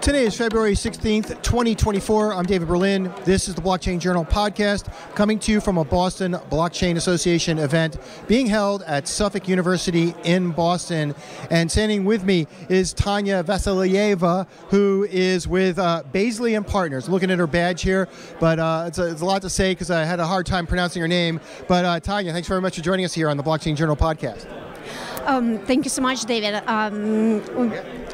Today is February 16th, 2024. I'm David Berlin. This is the Blockchain Journal podcast, coming to you from a Boston Blockchain Association event being held at Suffolk University in Boston. And standing with me is Tanya-Elisa, who is with Baseley & Partners. Looking at her badge here, but it's a lot to say because I had a hard time pronouncing her name. But Tanya, thanks very much for joining us here on the Blockchain Journal podcast. Thank you so much, David.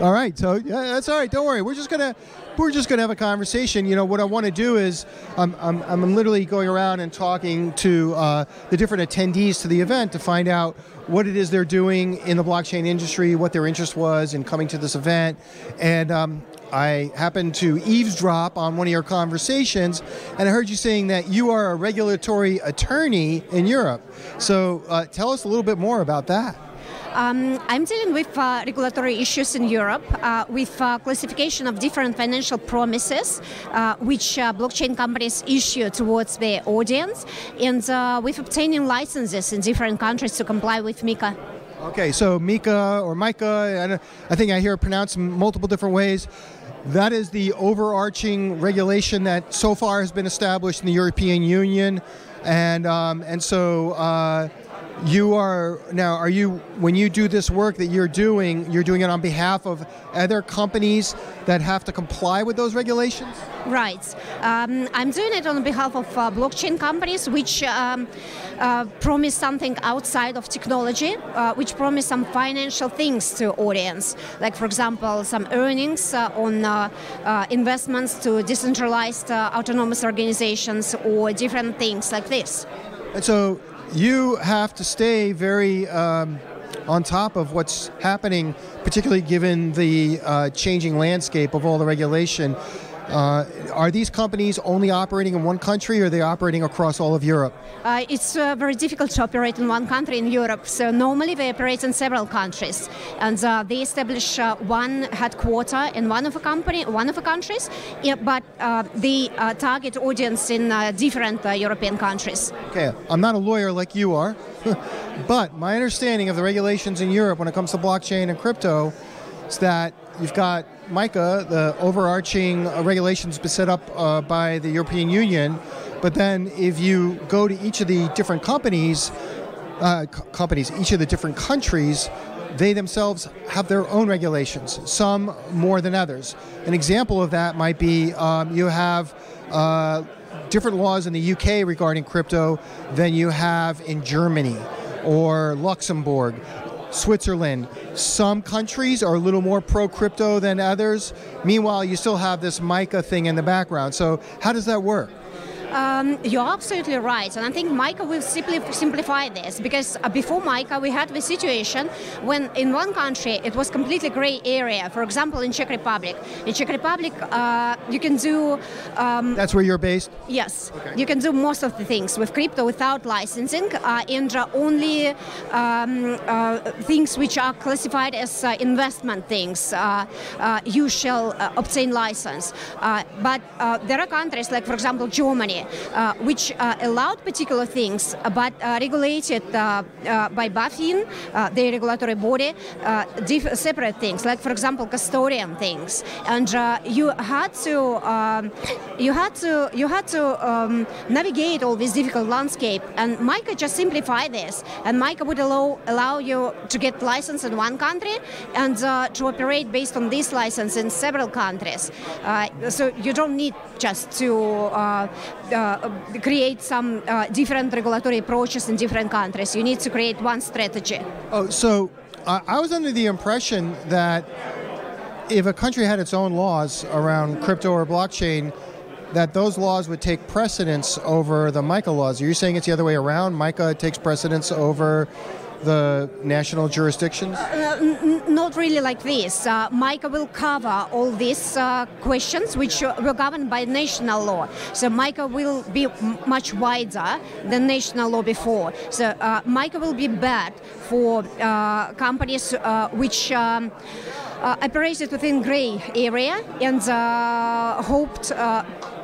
All right, so yeah, that's all right. Don't worry. We're just gonna have a conversation. You know what I want to do is I'm literally going around and talking to the different attendees to the event to find out what it is they're doing in the blockchain industry, what their interest was in coming to this event, and I happened to eavesdrop on one of your conversations, and I heard you saying that you are a regulatory attorney in Europe. So tell us a little bit more about that. I'm dealing with regulatory issues in Europe with classification of different financial promises which blockchain companies issue towards their audience, and with obtaining licenses in different countries to comply with MiCA. Okay, so MiCA or MiCA, I think I hear it pronounced in multiple different ways. That is the overarching regulation that so far has been established in the European Union, and so you are now. Are you, when you do this work that you're doing it on behalf of other companies that have to comply with those regulations? Right. I'm doing it on behalf of blockchain companies which promise something outside of technology, which promise some financial things to audience, like, for example, some earnings on investments to decentralized autonomous organizations or different things like this. And so you have to stay very on top of what's happening, particularly given the changing landscape of all the regulation. Are these companies only operating in one country, or are they operating across all of Europe? It's very difficult to operate in one country in Europe, so normally they operate in several countries, and they establish one headquarter in one of the countries, but they target audience in different European countries. Okay, I'm not a lawyer like you are, but my understanding of the regulations in Europe when it comes to blockchain and crypto is that you've got MiCA, the overarching regulations set up by the European Union, but then if you go to each of the different each of the different countries, they themselves have their own regulations, some more than others. An example of that might be you have different laws in the UK regarding crypto than you have in Germany or Luxembourg, Switzerland. Some countries are a little more pro-crypto than others. Meanwhile, you still have this MiCA thing in the background. So how does that work? You're absolutely right, and I think MiCA will simplify this, because before MiCA we had the situation when in one country it was completely gray area. For example, in Czech Republic. In Czech Republic, you can do... That's where you're based? Yes. Okay. You can do most of the things with crypto without licensing, and only things which are classified as investment things you shall obtain license. But there are countries like, for example, Germany, which allowed particular things, but regulated by BaFin, the regulatory body, separate things, like, for example, custodian things, and you had to navigate all this difficult landscape. And MiCA just simplify this, and MiCA would allow you to get license in one country and to operate based on this license in several countries. So you don't need just to create some different regulatory approaches in different countries. You need to create one strategy. Oh, so I was under the impression that if a country had its own laws around crypto or blockchain, that those laws would take precedence over the MiCA laws. Are you saying it's the other way around? MiCA takes precedence over the national jurisdictions? Not really like this. MiCA will cover all these questions which were governed by national law. So MiCA will be much wider than national law before. So MiCA will be bad for companies which operated within gray area and hoped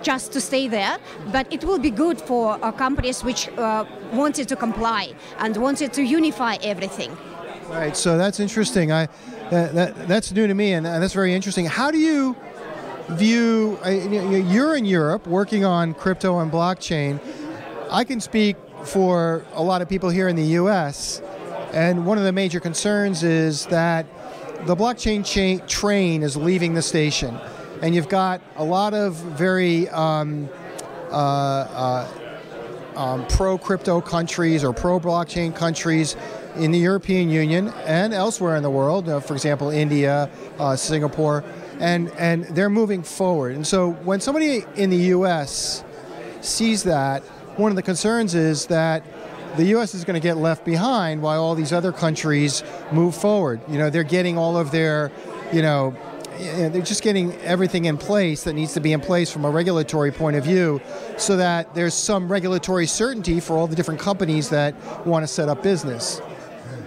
just to stay there, but it will be good for companies which wanted to comply and wanted to unify everything. Right, so that's interesting. That's new to me, and that's very interesting. How do you view, you're in Europe working on crypto and blockchain. I can speak for a lot of people here in the U.S., and one of the major concerns is that the blockchain train is leaving the station, and you've got a lot of very pro-crypto countries or pro-blockchain countries in the European Union and elsewhere in the world, for example, India, Singapore, and they're moving forward. And so when somebody in the U.S. sees that, one of the concerns is that the U.S. is going to get left behind while all these other countries move forward. They're getting all of their, they're just getting everything in place that needs to be in place from a regulatory point of view so that there's some regulatory certainty for all the different companies that want to set up business.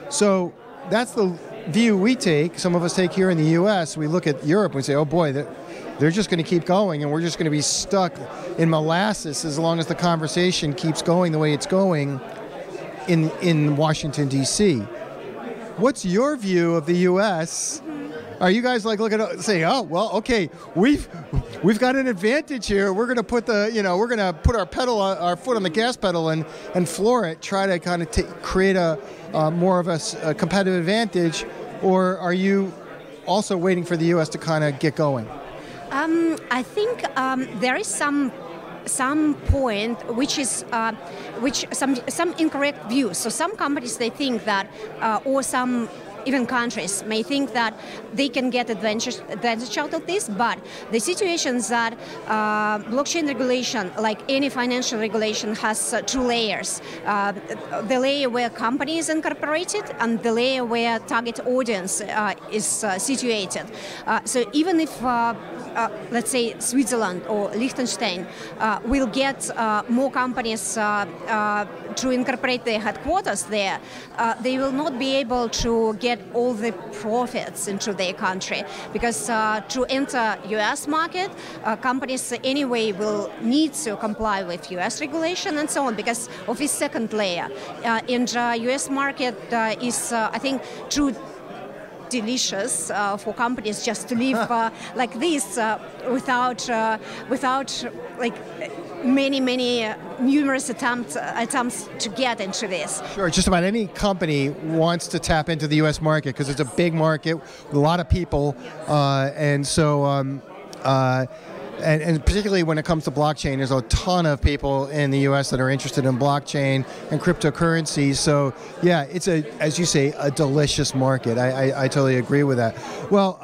So that's the view we take, some of us take here in the U.S. We look at Europe and we say, oh boy, they're just going to keep going and we're just going to be stuck in molasses as long as the conversation keeps going the way it's going in Washington, D.C. What's your view of the U.S.? Are you guys like looking at saying, oh well, okay, we've got an advantage here. We're going to put we're going to put our foot on the gas pedal and floor it, try to kind of create a more of a competitive advantage, or are you also waiting for the U.S. to kind of get going? I think there is some point which is some incorrect views. So some companies, they think that, or some even countries may think that they can get advantage out of this, but the situation is that blockchain regulation, like any financial regulation, has two layers. The layer where company is incorporated and the layer where target audience is situated. So even if let's say Switzerland or Liechtenstein will get more companies to incorporate their headquarters there, they will not be able to get all the profits into their country, because to enter US market, companies anyway will need to comply with US regulation and so on because of this second layer. And US market is, I think, too delicious for companies just to live like this without like many numerous attempts to get into this. Sure, just about any company wants to tap into the U.S. market because it's a big market with a lot of people, and so and particularly when it comes to blockchain, there's a ton of people in the U.S. that are interested in blockchain and cryptocurrencies. So yeah, it's as you say, a delicious market. I totally agree with that. Well,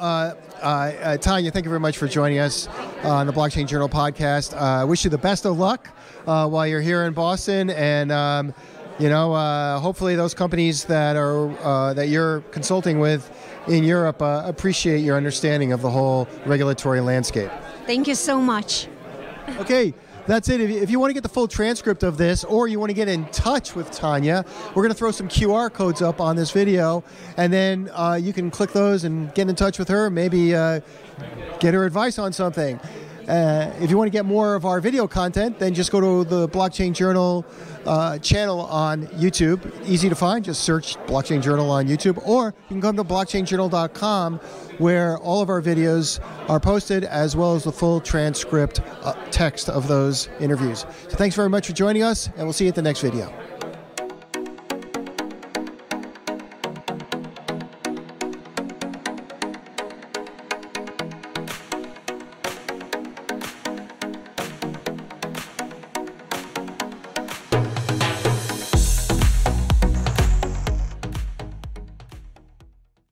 Tanya, thank you very much for joining us on the Blockchain Journal podcast. I wish you the best of luck while you're here in Boston, and hopefully those companies that are that you're consulting with in Europe appreciate your understanding of the whole regulatory landscape. Thank you so much. Okay, that's it. If you want to get the full transcript of this, or you want to get in touch with Tanya, we're going to throw some QR codes up on this video, and then you can click those and get in touch with her, maybe get her advice on something. If you want to get more of our video content, then just go to the Blockchain Journal channel on YouTube. Easy to find. Just search Blockchain Journal on YouTube, or you can come to blockchainjournal.com, where all of our videos are posted, as well as the full transcript text of those interviews. So thanks very much for joining us, and we'll see you at the next video.